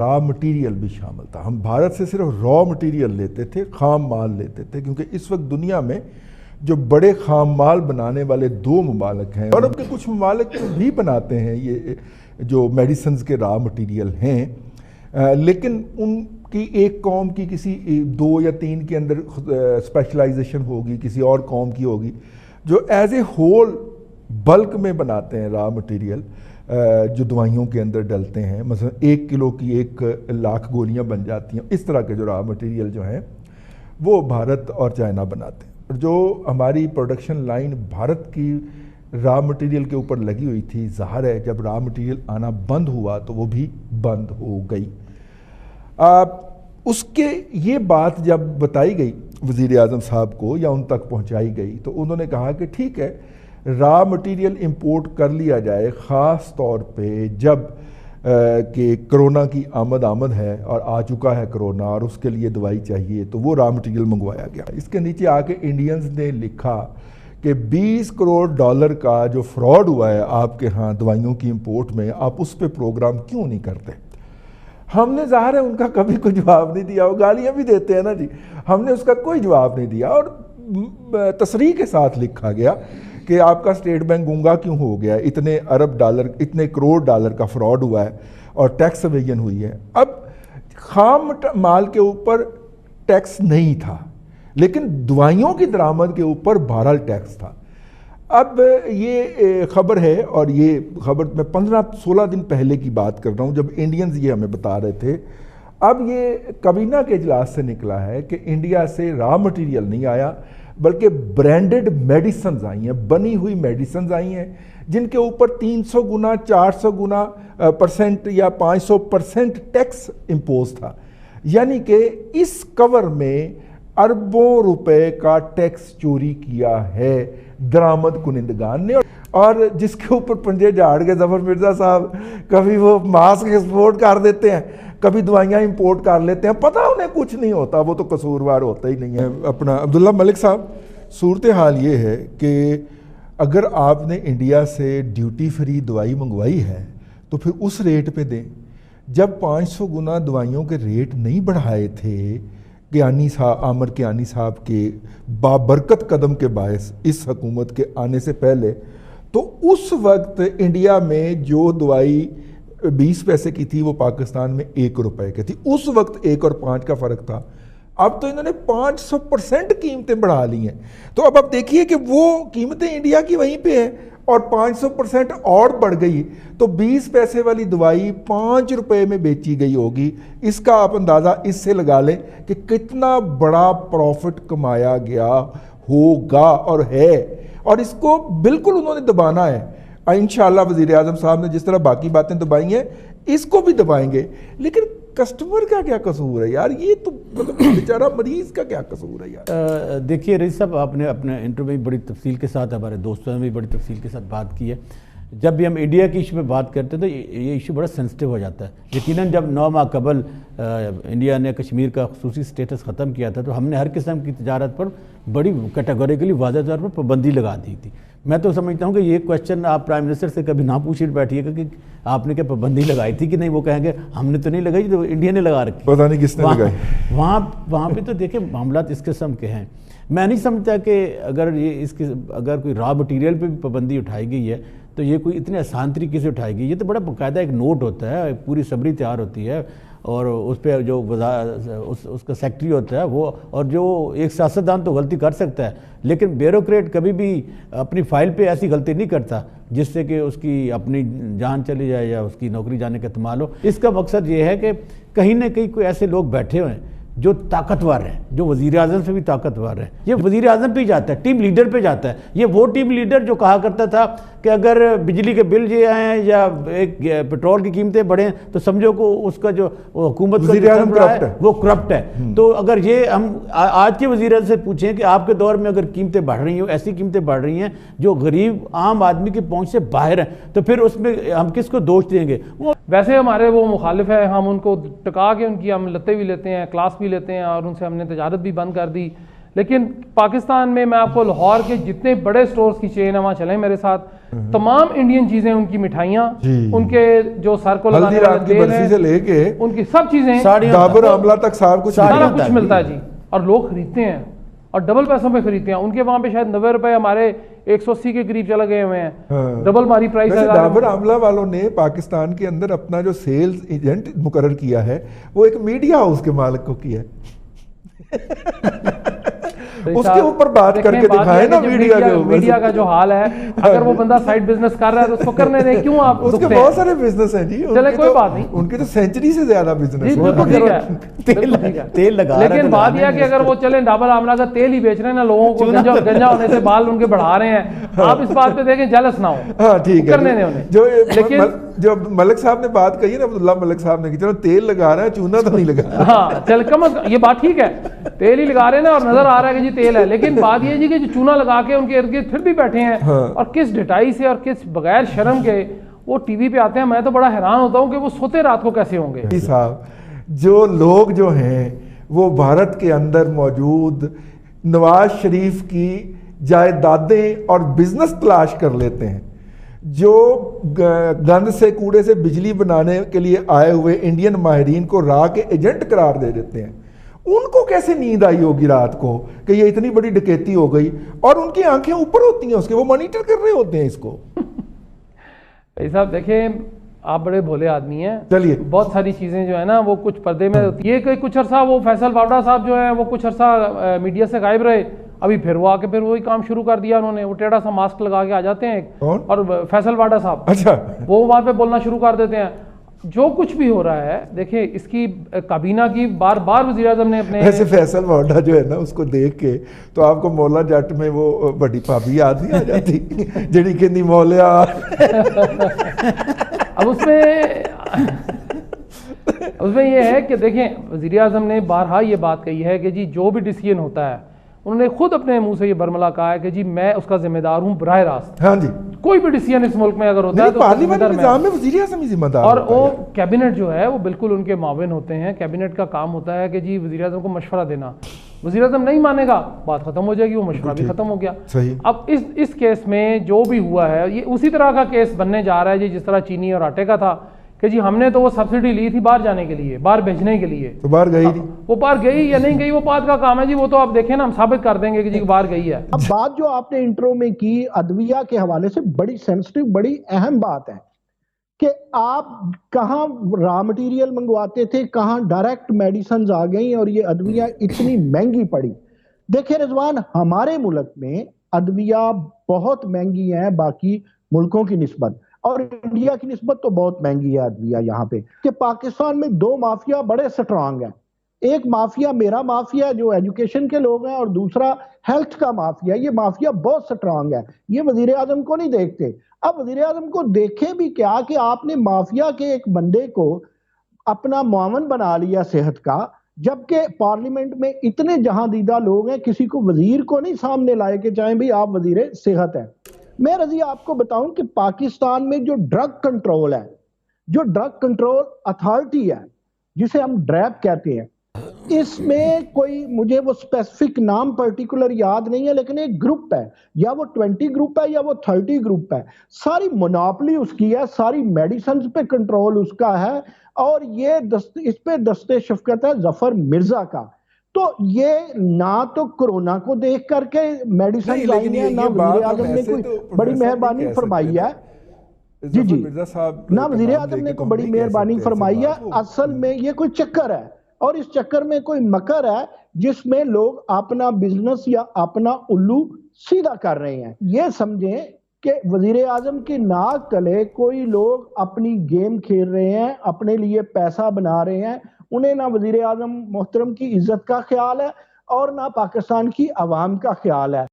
Raw material भी शामिल था। हम भारत से सिर्फ रॉ मटेरियल लेते थे, खाम माल लेते थे, क्योंकि इस वक्त दुनिया में जो बड़े खाम माल बनाने वाले दो ममालिक हैं, यूरोप के कुछ ममालिक तो भी बनाते हैं ये जो मेडिसिन के रॉ मटेरियल हैं, लेकिन उनकी एक कौम की किसी 2 या 3 के अंदर स्पेशलाइजेशन होगी, किसी और कौम की होगी जो एज ए होल बल्क में बनाते हैं रॉ मटेरियल जो दवाइयों के अंदर डलते हैं। मसलन 1 किलो की 1 लाख गोलियां बन जाती हैं। इस तरह के जो रॉ मटेरियल जो हैं वो भारत और चाइना बनाते हैं। जो हमारी प्रोडक्शन लाइन भारत की रॉ मटेरियल के ऊपर लगी हुई थी, ज़ाहिर है जब रॉ मटेरियल आना बंद हुआ तो वो भी बंद हो गई। उसके ये बात जब बताई गई वज़ीर आज़म साहब को या उन तक पहुंचाई गई तो उन्होंने कहा कि ठीक है, रॉ मटेरियल इंपोर्ट कर लिया जाए, ख़ास तौर पे जब कि कोरोना की आमद है और आ चुका है कोरोना और उसके लिए दवाई चाहिए, तो वो रॉ मटेरियल मंगवाया गया। इसके नीचे आके इंडियंस ने लिखा कि $20 करोड़ का जो फ्रॉड हुआ है आपके यहाँ दवाइयों की इंपोर्ट में, आप उस पर प्रोग्राम क्यों नहीं करते। हमने ज़ाहिर है उनका कभी कोई जवाब नहीं दिया, वो गालियाँ भी देते हैं ना जी, हमने उसका कोई जवाब नहीं दिया और तसरीह के साथ लिखा गया कि आपका स्टेट बैंक गूंगा क्यों हो गया, इतने अरब डॉलर, इतने करोड़ डॉलर का फ्रॉड हुआ है और टैक्स एवेजन हुई है। अब खाम माल के ऊपर टैक्स नहीं था, लेकिन दवाइयों की दरामद के ऊपर बहरहाल टैक्स था। अब ये खबर है और ये खबर मैं 15-16 दिन पहले की बात कर रहा हूँ जब इंडियंस ये हमें बता रहे थे। अब ये काबीना के इजलास से निकला है कि इंडिया से रॉ मटेरियल नहीं आया बल्कि ब्रांडेड मेडिसिन आई हैं, बनी हुई मेडिसिन आई हैं जिनके ऊपर 300 गुना 400 गुना % या 500% टैक्स इम्पोज था। यानी कि इस कवर में अरबों रुपए का टैक्स चोरी किया है दरामद कुनिंदगान ने, और जिसके ऊपर पंजे झाड़ के जफर मिर्जा साहब कभी वो मास्क एक्सपोर्ट कर देते हैं, कभी दवाइयाँ इंपोर्ट कर लेते हैं, पता उन्हें कुछ नहीं होता, वो तो कसूरवार होता ही नहीं है। अपना अब्दुल्ला मलिक साहब, सूरत हाल ये है कि अगर आपने इंडिया से ड्यूटी फ्री दवाई मंगवाई है तो फिर उस रेट पे दें। जब 500 गुना दवाइयों के रेट नहीं बढ़ाए थे कियानी साहब, आमिर कियानी साहब के बाबरकत कदम के बायस इस हुकूमत के आने से पहले, तो उस वक्त इंडिया में जो दवाई 20 पैसे की थी वो पाकिस्तान में 1 रुपए की थी। उस वक्त 1 और 5 का फ़र्क था। अब तो इन्होंने 500% कीमतें बढ़ा ली हैं। तो अब आप देखिए कि वो कीमतें इंडिया की वहीं पे हैं और 500% और बढ़ गई, तो 20 पैसे वाली दवाई 5 रुपए में बेची गई होगी। इसका आप अंदाज़ा इससे लगा लें कि कितना बड़ा प्रॉफिट कमाया गया होगा और है, और इसको बिल्कुल उन्होंने दबाना है। इंशाअल्लाह वज़ीर आज़म साहब ने जिस तरह बाकी बातें दबाई हैं इसको भी दबाएंगे, लेकिन कस्टमर का क्या कसूर है यार, ये तो मतलब बेचारा मरीज का क्या कसूर है यार। देखिए रईस साहब, आपने अपने इंटरव्यू में बड़ी तफसील के साथ, हमारे दोस्तों ने भी बड़ी तफसील के साथ बात की है। जब भी हम इंडिया के इशू में बात करते हैं तो ये इशू बड़ा सेंसिटिव हो जाता है। यकीनन जब 9 माह कबल इंडिया ने कश्मीर का खुसूसी स्टेटस ख़त्म किया था तो हमने हर किस्म की तजारत पर बड़ी कैटेगोरिकली वाज़ेह तौर पर पाबंदी लगा दी थी। मैं तो समझता हूँ कि ये क्वेश्चन आप प्राइम मिनिस्टर से कभी ना पूछ बैठिएगा कि आपने क्या पाबंदी लगाई थी कि नहीं। वो कहेंगे हमने तो नहीं लगाई, तो इंडिया ने लगा रखी, पता नहीं किसने लगाई। वहाँ पे तो देखिए मामला इस किस्म के हैं। मैं नहीं समझता कि अगर कोई रॉ मटीरियल पे भी पाबंदी उठाई गई है तो ये कोई इतने आसान तरीके से उठाई गई। ये तो बड़ा बाकायदा एक नोट होता है, पूरी समरी तैयार होती है और उस पर जो उसका सेक्रेटरी होता है वो, और जो एक सियासतदान तो गलती कर सकता है, लेकिन ब्यूरोक्रेट कभी भी अपनी फाइल पे ऐसी गलती नहीं करता जिससे कि उसकी अपनी जान चली जाए या उसकी नौकरी जाने का इस्तेमाल हो। इसका मकसद ये है कि कहीं ना कहीं कोई ऐसे लोग बैठे हुए हैं जो ताकतवर है, जो वज़ीर आज़म से भी ताकतवर है। ये वज़ीर आज़म पे ही जाता है, टीम लीडर पे जाता है। ये वो टीम लीडर जो कहा करता था कि अगर बिजली के बिल ये आए या एक पेट्रोल की कीमतें बढ़े तो समझो को उसका जो हुकूमत का वो करप्ट है। तो अगर ये हम आज के वज़ीर आज़म से पूछें कि आपके दौर में अगर कीमतें बढ़ रही हो, ऐसी कीमतें बढ़ रही हैं जो गरीब आम आदमी की पहुँच से बाहर हैं, तो फिर उसमें हम किसको दोष देंगे। वो वैसे हमारे वो मुखालिफ है, हम उनको टका के उनकी हम लत्ते भी लेते हैं, क्लास भी लेते हैं और उनसे हमने तजारत भी बंद कर दी। लेकिन पाकिस्तान में मैं आपको लाहौर के जितने बड़े स्टोर्स की चेन है वहाँ चलें मेरे साथ, तमाम इंडियन चीजें, उनकी मिठाइयाँ, उनके जो सर को लगाने वाले तेल है, से लेके उनकी सब चीजें, डाबर आमला तक सारा कुछ मिलता है जी। और लोग खरीदते हैं और डबल पैसों पे खरीदते हैं। उनके वहाँ पे शायद 90 रुपए, हमारे 180 के करीब चले गए हुए हैं। हाँ। डबल मारी प्राइस है। डाबर आमला वालों ने पाकिस्तान के अंदर अपना जो सेल्स एजेंट मुकर्रर किया है वो एक मीडिया हाउस के मालिक को किया है। उसके ऊपर बात करके दिखाए ना मीडिया के ऊपर। मीडिया का जो हाल है, अगर वो बंदा साइड बिजनेस कर रहा है तो उसको करने दें, क्यों आप उसके बहुत सारे बिजनेस हैं जी। चले कोई बात नहीं, उनके तो सेंचुरी से ज्यादा बिजनेस है, तेल लगा। लेकिन बात यह है कि अगर वो चले डाबर आमला का तेल ही बेच रहे हैं ना, लोगों को गंजा होने से बाल उनके बढ़ा रहे हैं, आप इस बात पे देखें जलस ना हो। हाँ ठीक है, करने दें उन्हें। जो मलिक साहब ने बात कही है ना, अब्दुल्ला मलिक साहब ने कि चलो तेल लगा रहा है, चूना तो नहीं लगा। हाँ चल, कम ये बात ठीक है, तेल ही लगा रहे हैं ना और नजर आ रहा है कि जी तेल है, लेकिन बात ये जी कि जो चूना लगा के उनके इर्द गिर्द फिर भी बैठे हैं। हाँ। और किस ढिठाई से और किस बगैर शर्म के वो टीवी पे आते हैं। मैं तो बड़ा हैरान होता हूँ कि वो सोते रात को कैसे होंगे। साहब, जो लोग जो हैं वो भारत के अंदर मौजूद नवाज शरीफ की जायदादें और बिजनेस तलाश कर लेते हैं, जो गंद से कूड़े से बिजली बनाने के लिए आए हुए इंडियन माहिरीन को राह के एजेंट करार दे देते हैं, उनको कैसे नींद आई होगी रात को कि ये इतनी बड़ी डकैती हो गई, और उनकी आंखें ऊपर होती हैं उसके, वो मॉनिटर कर रहे होते हैं इसको। भाई साहब देखें, आप बड़े भोले आदमी हैं, चलिए बहुत सारी चीजें जो है ना वो कुछ पर्दे में होती है। ये कुछ अर्सा वो फैसल वावड़ा साहब जो है वो कुछ अर्सा मीडिया से गायब रहे, अभी फिर वो आके फिर वही काम शुरू कर दिया उन्होंने। वो टेढ़ा सा मास्क लगा के आ जाते हैं और फैसल वाडा साहब, अच्छा, वो वहां पे बोलना शुरू कर देते हैं। जो कुछ भी हो रहा है देखिए, इसकी काबीना की बार बार वज़ीर आज़म ने अपने, ऐसे फैसल वाडा जो है ना उसको देख के तो आपको मौला जट में वो बड़ी भाभी याद नहीं आ जाती जड़ी कहती मौलिया। अब उसमें ये है कि देखें, वज़ीर आज़म ने बारहा ये बात कही है कि जी जो भी डिसीजन होता है, उन्होंने खुद अपने मुंह से ये बरमला कहा है कि जी मैं उसका जिम्मेदार हूं बराह रास्त। हाँ जी, कोई भी डिसीजन इस मुल्क में अगर होता है तो पार्लियामेंट निज़ाम में वज़ीर आज़म ही जिम्मेदार और वो कैबिनेट जो है वो बिल्कुल उनके माविन होते हैं। कैबिनेट का काम होता है कि जी वज़ीर आज़म को मशवरा देना, वज़ीर आज़म नहीं मानेगा बात खत्म हो जाएगी, वो मशवरा भी खत्म हो गया। सही। अब इस केस में जो भी हुआ है ये उसी तरह का केस बनने जा रहा है जी जिस तरह चीनी और आटे का था कि जी हमने तो वो सब्सिडी ली थी बाहर जाने के लिए, बाहर भेजने के लिए, तो बाहर गई नहीं। वो बाहर गई या नहीं गई वो बात का काम है जी, वो तो आप देखें ना, हम साबित कर देंगे कि जी बाहर गई है। अब बात जो आपने इंट्रो में की अदविया के हवाले से बड़ी सेंसिटिव, बड़ी अहम बात है कि आप कहाँ रॉ मटेरियल मंगवाते थे, कहाँ डायरेक्ट मेडिसिन आ गई और ये अदविया इतनी महंगी पड़ी। देखिए रिजवान, हमारे मुल्क में अदविया बहुत महंगी है बाकी मुल्कों की निस्बत, और इंडिया की निस्बत तो बहुत महंगी है अदविया यहाँ पे। कि पाकिस्तान में दो माफिया बड़े स्ट्रांग हैं, एक माफिया मेरा माफिया जो एजुकेशन के लोग हैं और दूसरा हेल्थ का माफिया। ये माफिया बहुत स्ट्रांग है, ये वजीर आजम को नहीं देखते। अब वजीर आजम को देखे भी क्या कि आपने माफिया के एक बंदे को अपना मुआवन बना लिया सेहत का, जबकि पार्लियामेंट में इतने जहांदीदा लोग हैं, किसी को वजीर को नहीं सामने लाए कि चाहे भी आप वजीर सेहत हैं। मैं रजी आपको बताऊं कि पाकिस्तान में जो ड्रग कंट्रोल है, जो ड्रग कंट्रोल अथॉरिटी है जिसे हम ड्रैप कहते हैं, इसमें कोई मुझे वो स्पेसिफिक नाम पर्टिकुलर याद नहीं है, लेकिन एक ग्रुप है, या वो 20 ग्रुप है या वो 30 ग्रुप है, सारी मोनोपोली उसकी है, सारी मेडिसिन पे कंट्रोल उसका है, और ये इस पे दस्ते शफकत है जफर मिर्जा का। तो ये ना तो कोरोना को देख करके मेडिसिन आई है, ना वज़ीर आज़म ने कोई बड़ी मेहरबानी फरमाई है, जी जी, ना वज़ीर आज़म ने कोई बड़ी मेहरबानी फरमाई है। असल में ये कोई चक्कर है, और इस चक्कर में कोई मकर है जिसमें लोग अपना बिजनेस या अपना उल्लू सीधा कर रहे हैं। ये समझें कि वज़ीर आज़म की नाक तले कोई लोग अपनी गेम खेल रहे हैं, अपने लिए पैसा बना रहे हैं। उन्हें ना वज़ीर आज़म मोहतरम की इज्जत का ख्याल है और ना पाकिस्तान की आवाम का ख्याल है।